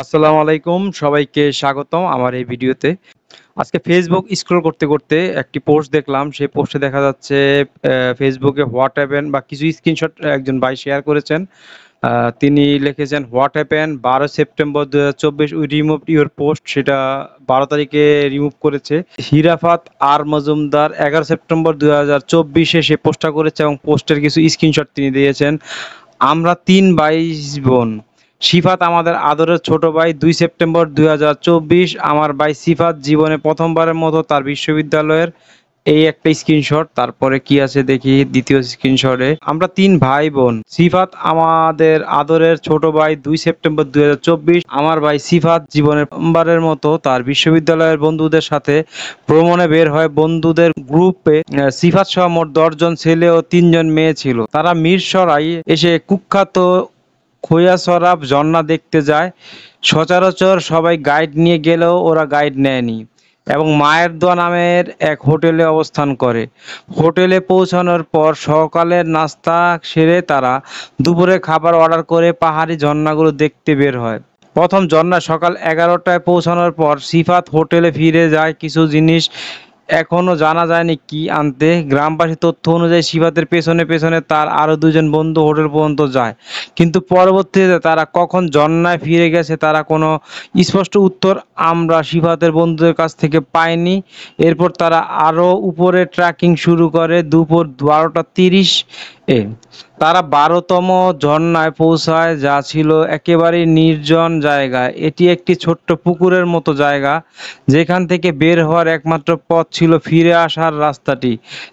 আসসালামু আলাইকুম, সবাইকে স্বাগতম আমার এই ভিডিওতে। আজকে ফেসবুক স্ক্রল করতে করতে একটি পোস্ট দেখলাম। সেই পোস্টে দেখা যাচ্ছে ফেসবুকে হোয়াট হ্যাপেন বা কিছু স্ক্রিনশট একজন ভাই শেয়ার করেছেন। তিনি লিখেছেন what happen 12 September 2024 we removed your post. সেটা 12 তারিখে রিমুভ করেছে হিরাফাত আর মজুমদার। 11 সেপ্টেম্বর 2024 সে পোস্টটা করেছে এবং পোস্টের কিছু স্ক্রিনশট তিনি দিয়েছেন। আমরা 3 ভাই বোন। সিফাত আমাদের আদরের ছোট ভাই। 2 সেপ্টেম্বর 2024 আমার ভাই সিফাত জীবনে প্রথমবারের মতো তার বিশ্ববিদ্যালয়ের। এই একটা স্ক্রিনশট। তারপরে কি আছে দেখি দ্বিতীয় স্ক্রিনশটে। আমরা 3 ভাই বোন। সিফাত আমাদের আদরের ছোট ভাই। 2 সেপ্টেম্বর 2024 আমার ভাই সিফাত জীবনের প্রথমবারের মতো তার বিশ্ববিদ্যালয়ের বন্ধুদের সাথে ভ্রমণে বের হয়। বন্ধুদের গ্রুপে সিফাত সহ মোট 10 জন ছেলে ও 3 জন মেয়ে ছিল। তারা মিরসরাই এসে কুখ্যাত খোয়াছড়া ঝর্ণা দেখতে যায়। সচরাচর সবাই গাইড নিয়ে গেলেও ওরা গাইড নেয়নি এবং মায়ের দোয়া নামের এক হোটেলে অবস্থান করে। হোটেলে পৌঁছানোর পর সকালের নাস্তা সেরে তারা দুপুরে খাবার অর্ডার করে পাহাড়ি ঝর্ণাগুলো দেখতে বের হয়। প্রথম ঝর্ণা সকাল 11টায় পৌঁছানোর পর সিফাত হোটেলে ফিরে যায়। কিছু জিনিস এখনো জানা যায়নি কি আনতে। গ্রামবাসী তথ্য অনুযায়ী সিফাতের পেছনে পেছনে তার আরো 2 জন বন্ধু হোটেল পর্যন্ত যায়, কিন্তু পরবর্তীতে তারা কখন ঝর্ণায় ফিরে গেছে তারা কোনো স্পষ্ট উত্তর আমরা সিফাতের বন্ধুদের কাছ থেকে পাইনি। এরপর তারা আরো উপরে ট্রেকিং শুরু করে। দুপুর 12টা 30 এ তারা 12তম ঝর্ণায় পৌঁছায়, যা ছিল একেবারেই নির্জন জায়গায়। এটি একটি ছোট্ট পুকুরের মতো জায়গা, যেখান থেকে বের হওয়ার একমাত্র পথ ছিল ফিরে আসার রাস্তাটি।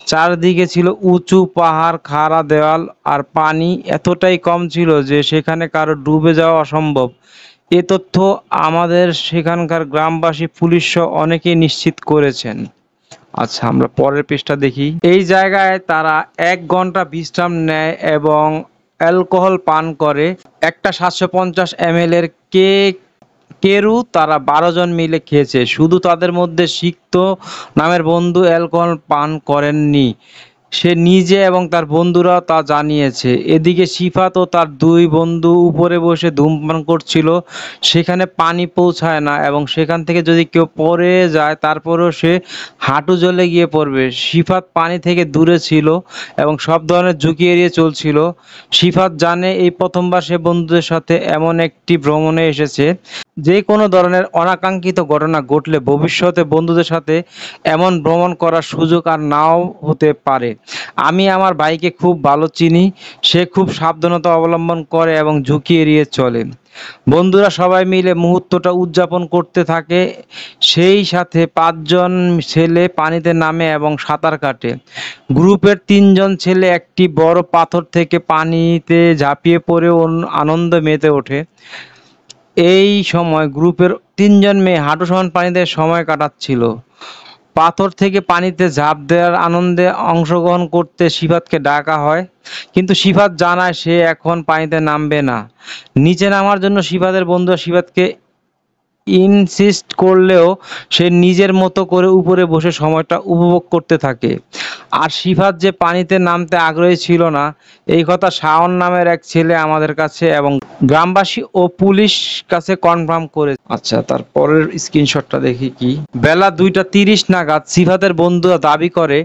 চারদিকে ছিল উঁচু পাহাড়, খাড়া দেওয়াল আর পানি এতটাই কম ছিল যে সেখানে কারো ডুবে যাওয়া অসম্ভব। এ তথ্য আমাদের সেখানকার গ্রামবাসী, পুলিশ সহ অনেকেই নিশ্চিত করেছেন। আচ্ছা, আমরা পরের পৃষ্ঠা দেখি। এই জায়গায় তারা 1 ঘন্টা বিশ্রাম নেয় এবং অ্যালকোহল পান করে। একটা 750 ml এর কেরু তারা 12 জন মিলে খেয়েছে। শুধু তাদের মধ্যে সিক্ত নামের বন্ধু অ্যালকোহল পান করেননি। সে নিজে এবং তার বন্ধুরাও তা জানিয়েছে। এদিকে সিফাত ও তার 2 বন্ধু উপরে বসে ধূমপান করছিল। সেখানে পানি পৌঁছায় না এবং সেখান থেকে যদি কেউ পড়ে যায় তারপরেও সে হাঁটু জলে গিয়ে পড়বে। সিফাত পানি থেকে দূরে ছিল এবং সব ধরনের ঝুঁকি এড়িয়ে চলছিল। সিফাত জানে এই প্রথমবার সে বন্ধুদের সাথে এমন একটি ভ্রমণে এসেছে। যে কোনো ধরনের অনাকাঙ্ক্ষিত ঘটনা ঘটলে ভবিষ্যতে বন্ধুদের সাথে এমন ভ্রমণ করার সুযোগ আর নাও হতে পারে। আমি আমার ভাইকে খুব ভালো চিনি। সে খুব সাবধানতা অবলম্বন করে এবং ঝুঁকি এড়িয়ে চলে। বন্ধুরা সবাই মিলে মুহূর্তটা উদযাপন করতে থাকে। সেই সাথে 5 জন ছেলে পানিতে নামে এবং সাঁতার কাটে। গ্রুপের 3 জন ছেলে একটি বড় পাথর থেকে পানিতে ঝাঁপিয়ে পড়ে আনন্দে মেতে ওঠে। এই সময় গ্রুপের 3 জন মেয়ে হাঁটু সমান পানিতে সময় কাটাচ্ছিল। পাথর থেকে পানিতে ঝাঁপ দেওয়ার আনন্দে অংশগ্রহণ করতে সিফাতকে ডাকা হয়, কিন্তু সিফাত জানায় সে এখন পানিতে নামবে না। নিচে নামার জন্য সিফাতের বন্ধুরা সিফাতকে ইনসিস্ট করলেও সে নিজের মতো করে উপরে বসে সময়টা উপভোগ করতে থাকে। আর সিফাত যে পানিতে নামতে আগ্রহী ছিল না, এই কথা শাওন নামের এক ছেলে আমাদের কাছে এবং গ্রামবাসী ও পুলিশ কাছে কনফার্ম করে। আচ্ছা, তারপরের স্ক্রিনশটটা দেখি কি। বেলা 2টা 30 নাগাদ সিফাতের বন্ধুরা দাবি করে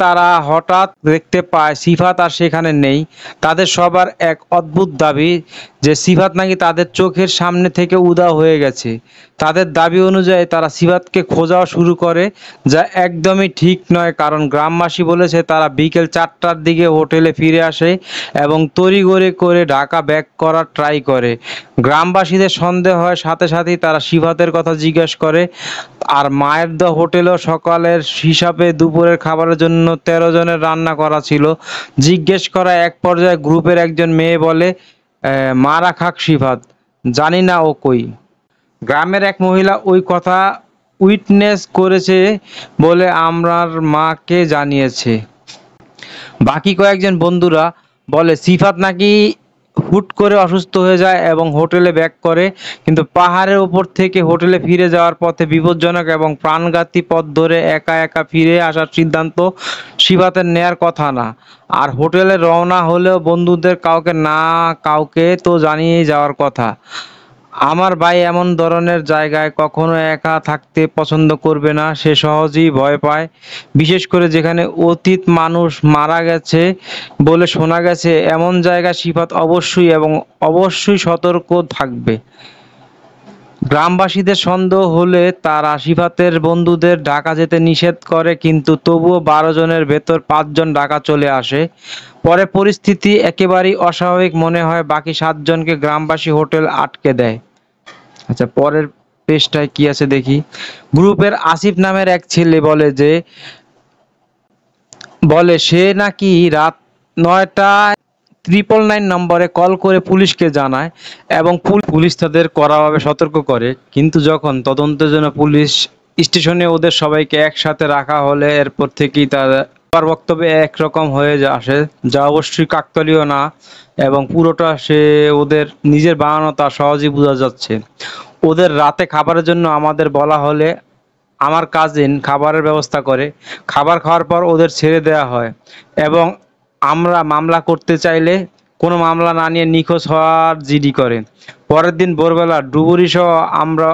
তারা হঠাৎ দেখতে পায় সিফাত আর সেখানে নেই। তাদের সবার এক অদ্ভুত দাবি যে সিফাত নাকি তাদের চোখের সামনে থেকে উধাও হয়ে গেছে। তাদের দাবি অনুযায়ী তারা সিফাতকে খোঁজা শুরু করে, যা একদমই ঠিক নয়, কারণ গ্রামবাসী বলেছে তারা বিকেল 4টার দিকে হোটেলে ফিরে আসে এবং তড়িঘড়ি করে ঢাকা ব্যাক করার ট্রাই করে। গ্রামবাসীদের সন্দেহ হয়, সাথে সাথেই তারা সিফাতের কথা জিজ্ঞেস করে। আর মায়ের দোয়া হোটেলেও সকালের হিসাবে দুপুরের খাবারের জন্য 13 জনের রান্না করা ছিল। জিজ্ঞেস করা এক পর্যায়ে গ্রুপের একজন মেয়ে বলে, মারা খাক সিফাত, জানি না ও কই। গ্রামের এক মহিলা ওই কথা উইটনেস করেছে বলে আমার মাকে জানিয়েছে। বাকি কয়েকজন বন্ধুরা বলে সিফাত নাকি হুট করে অসুস্থ হয়ে যায় এবং হোটেলে ব্যাক করে, কিন্তু পাহাড়ের উপর থেকে হোটেলে ফিরে যাওয়ার পথে বিপজ্জনক এবং প্রাণঘাতী পথ ধরে একা একা ফিরে আসার সিদ্ধান্ত সিফাতের নেয়ার কথা না। আর হোটেলে রওনা হলেও বন্ধুদের কাউকে না কাউকে তো জানিয়ে যাওয়ার কথা। আমার ভাই এমন ধরনের জায়গায় কখনো একা থাকতে পছন্দ করবে না। সে সহজেই ভয় পায়, বিশেষ করে যেখানে অতীত মানুষ মারা গেছে বলে শোনা গেছে। এমন জায়গায় সিফাত অবশ্যই এবং অবশ্যই সতর্ক থাকবে। গ্রামবাসীদের সন্দেহ হলে তারা সিফাতের বন্ধুদের ঢাকা যেতে নিষেধ করে, কিন্তু তবুও 12 জনের ভেতর 5 জন ঢাকা চলে আসে। পরে পরিস্থিতি একেবারেই অস্বাভাবিক মনে হয়, বাকি 7 জনকে গ্রামবাসী হোটেল আটকে দেয়। আচ্ছা, পরের পেজটায় কি আছে দেখি। গ্রুপের আসিফ নামের এক ছেলে বলে সে নাকি রাত 9টায় 999 নম্বরে কল করে পুলিশকে জানায় এবং পুলিশ তাদের কড়াভাবে সতর্ক করে। কিন্তু যখন তদন্তের জন্য পুলিশ স্টেশনে ওদের সবাইকে একসাথে রাখা হলে এরপর থেকেই তার বক্তব্য একরকম হয়ে আসে, যা অবশ্যই কাকতালীয় না এবং পুরোটা সে ওদের নিজের বানানো তা সহজেই বোঝা যাচ্ছে। ওদের রাতে খাবারের জন্য আমাদের বলা হলে আমার কাজিন খাবারের ব্যবস্থা করে। খাবার খাওয়ার পর ওদের ছেড়ে দেওয়া হয় এবং আমরা মামলা করতে চাইলে কোনো মামলা না নিয়ে নিখোঁজ হওয়ার জিডি করে। পরের দিন ভোরবেলা ডুবুরি সহ আমরা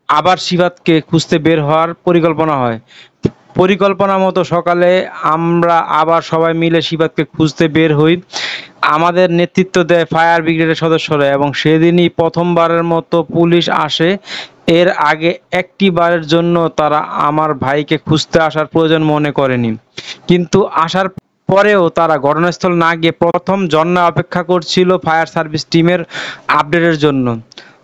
আবার সিফাতকে খুঁজতে বের হওয়ার পরিকল্পনা হয়। পরিকল্পনা মতো সকালে আমরা আবার সবাই মিলে সিফাতকে খুঁজতে বের হই। আমাদের নেতৃত্ব দেয় ফায়ার ব্রিগেডের সদস্যরা এবং সেদিনই প্রথমবারের মতো পুলিশ আসে। এর আগে একটি বারের জন্য তারা আমার ভাইকে খুঁজতে আসার প্রয়োজন মনে করেনি, কিন্তু আসার পরেও তারা ঘটনাস্থল না গিয়ে প্রথম ঝর্ণা অপেক্ষা করছিল ফায়ার সার্ভিস টিমের আপডেটের জন্য।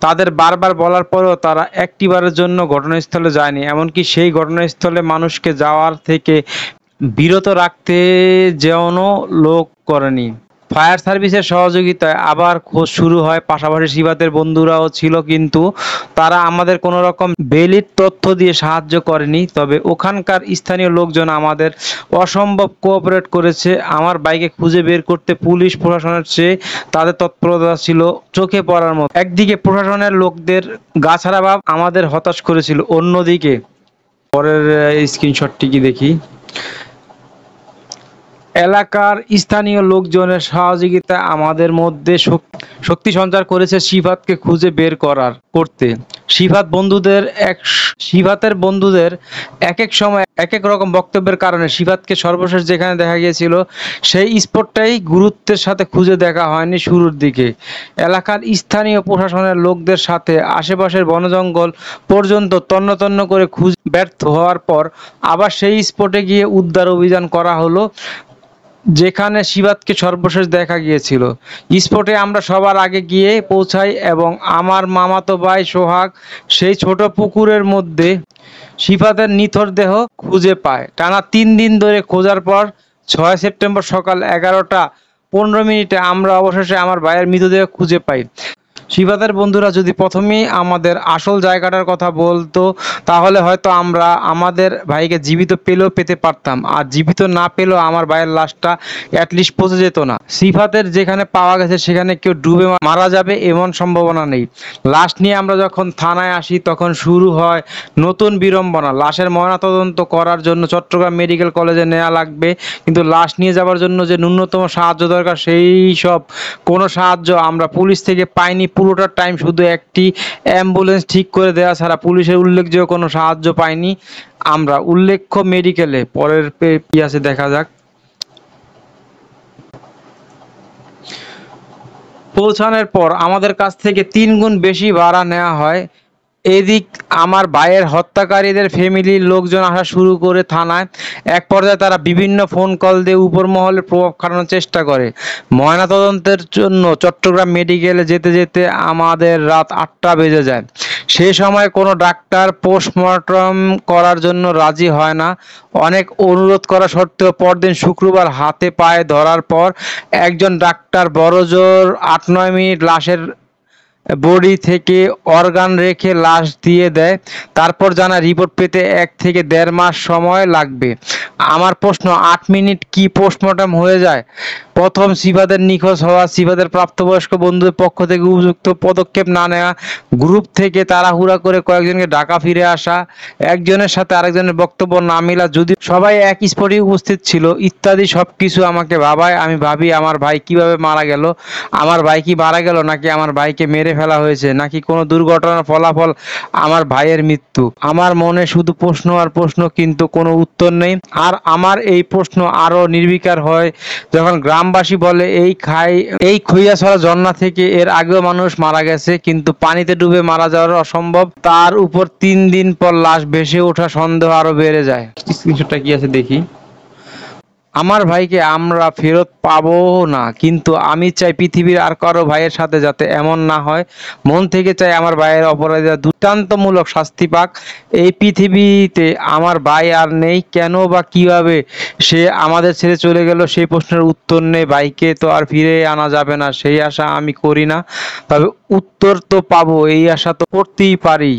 তাদের বারবার বলার পরেও তারা একটিবারের জন্য ঘটনাস্থলে যায়নি, এমনকি সেই ঘটনাস্থলে মানুষকে যাওয়ার থেকে বিরত রাখতে যেওনো লোক করেনি। ফায়ার সার্ভিসের সহযোগিতায় আবার খোঁজ শুরু হয়। পাশাপাশি সিফাতের বন্ধুরাও ছিল, কিন্তু তারা আমাদের কোনো রকম ভ্যালিড তথ্য দিয়ে সাহায্য করেনি। তবে ওখানকার স্থানীয় লোকজন আমাদের অসম্ভব কোঅপারেট করেছে। আমার বাইকে খুঁজে বের করতে পুলিশ প্রশাসনের চেয়ে তাদের তৎপরতা ছিল চোখে পড়ার মতো। একদিকে প্রশাসনের লোকদের গাছাড়া ভাব আমাদের হতাশ করেছিল, অন্যদিকে পরের স্ক্রিনশটটি কি দেখি। এলাকার স্থানীয় লোকজনের সহযোগিতা আমাদের মধ্যে শক্তি সঞ্চার করেছে সিফাতকে খুঁজে বের করতে। সিফাতের বন্ধুদের এক এক সময় এক এক রকম বক্তব্যের কারণে সিফাতকে সর্বশেষ যেখানে দেখা গিয়েছিল সেই স্পটটাই গুরুত্বের সাথে খুঁজে দেখা হয়নি শুরুর দিকে। এলাকার স্থানীয় প্রশাসনের লোকদের সাথে আশেপাশের বনজঙ্গল পর্যন্ত তন্ন তন্ন করে খুঁজে ব্যর্থ হওয়ার পর আবার সেই স্পটে গিয়ে উদ্ধার অভিযান করা হলো যেখানে সিফাতকে সর্বশেষ দেখা গিয়েছিল। স্পটে আমরা সবার আগে গিয়ে পৌঁছাই এবং আমার মামাতো ভাই সোহাগ সেই ছোট পুকুরের মধ্যে সিফাতের নিথর দেহ খুঁজে পায়। টানা 3 দিন ধরে খোঁজার পর 6 সেপ্টেম্বর সকাল 11টা 15 মিনিটে আমরা অবশেষে আমার ভাইয়ের মৃতদেহ খুঁজে পাই। সিফাতের বন্ধুরা যদি প্রথমেই আমাদের আসল জায়গাটার কথা বলতো তাহলে হয়তো আমরা আমাদের ভাইকে জীবিত পেলেও পেতে পারতাম, আর জীবিত না পেলেও আমার ভাইয়ের লাশটা অ্যাটলিস্ট পচে যেত না। সিফাতের যেখানে পাওয়া গেছে সেখানে কেউ ডুবে মারা যাবে এমন সম্ভাবনা নেই। লাশ নিয়ে আমরা যখন থানায় আসি তখন শুরু হয় নতুন বিড়ম্বনা। লাশের ময়নাতদন্ত করার জন্য চট্টগ্রাম মেডিকেল কলেজে নেওয়া লাগবে, কিন্তু লাশ নিয়ে যাওয়ার জন্য যে ন্যূনতম সাহায্য দরকার সেই সব কোনো সাহায্য আমরা পুলিশ থেকে পাইনি। পুরোটা টাইম শুধু একটি অ্যাম্বুলেন্স ঠিক করে দেওয়া ছাড়া পুলিশের উল্লেখযোগ্য কোনো সাহায্য পাইনি আমরা। উল্লেখ্য মেডিকেলে পরের কি আছে দেখা যাক। পৌঁছানোর পর আমাদের কাছ থেকে 3 গুণ বেশি ভাড়া নেওয়া হয়। এদিক আমার ভাইয়ের হত্যাকারীদের ফ্যামিলির লোকজন আসা শুরু করে থানায়। এক পর্যায়ে তারা বিভিন্ন ফোন কল দিয়ে উপর মহলে প্রভাব খাটানোর চেষ্টা করে। ময়নাতদন্তের জন্য চট্টগ্রাম মেডিকেলে যেতে যেতে আমাদের রাত 8টা বেজে যায়। সেই সময় কোনো ডাক্তার পোস্টমর্টম করার জন্য রাজি হয় না। অনেক অনুরোধ করা সত্ত্বেও পরদিন শুক্রবার হাতে পায়ে ধরার পর একজন ডাক্তার বড়জোর 8-9 মিনিট লাশের বডি থেকে অর্গান রেখে লাশ দিয়ে দেয়। তারপর জানা রিপোর্ট পেতে 1 থেকে 1.5 মাস সময় লাগবে। আমার প্রশ্ন, 8 মিনিট কি পোস্টমর্টম হয়ে যায়? প্রথম সিফাতের নিখোঁজ হওয়া, সিফাতের প্রাপ্তবয়স্ক বন্ধুদের পক্ষ থেকে উপযুক্ত পদক্ষেপ না নেওয়া, গ্রুপ থেকে তাড়াহুড়া করে কয়েকজনকে ঢাকা ফিরে আসা, একজনের সাথে আরেকজনের বক্তব্য না মিলা, যদি সবাই এক স্পটে উপস্থিত ছিল ইত্যাদি সবকিছু আমাকে ভাবায়। আমি ভাবি আমার ভাই কিভাবে মারা গেল, আমার ভাই কি মারা গেল নাকি আমার ভাইকে মেরে ফেলা হয়েছে, নাকি কোনো দুর্ঘটনার ফলাফল আমার ভাইয়ের মৃত্যু। আমার মনে শুধু প্রশ্ন আর প্রশ্ন, কিন্তু কোনো উত্তর নেই। আর আমার এই প্রশ্ন আরো নির্বিকার হয় যখন গ্রামবাসী বলে এই খইয়াছড়া ঝর্ণা থেকে এর আগেও মানুষ মারা গেছে, কিন্তু পানিতে ডুবে মারা যাওয়া অসম্ভব। তার উপর 3 দিন পর লাশ ভেসে ওঠা, সন্দেহ আরো বেড়ে যায়। স্ক্রিনশটটা কি আছে দেখি। আমার ভাইকে আমরা ফেরত পাবো না, কিন্তু আমি চাই পৃথিবীর আর কারো ভাইয়ের সাথে যাতে এমন না হয়। মন থেকে চাই আমার ভাইয়ের অপরাধীরা দৃষ্টান্তমূলক শাস্তি পাক। এই পৃথিবীতে আমার ভাই আর নেই, কেন বা কিভাবে সে আমাদের ছেড়ে চলে গেল সেই প্রশ্নের উত্তর নেই। ভাইকে তো আর ফিরে আনা যাবে না, সেই আশা আমি করি না, তবে উত্তর তো পাবো এই আশা তো করতেই পারি।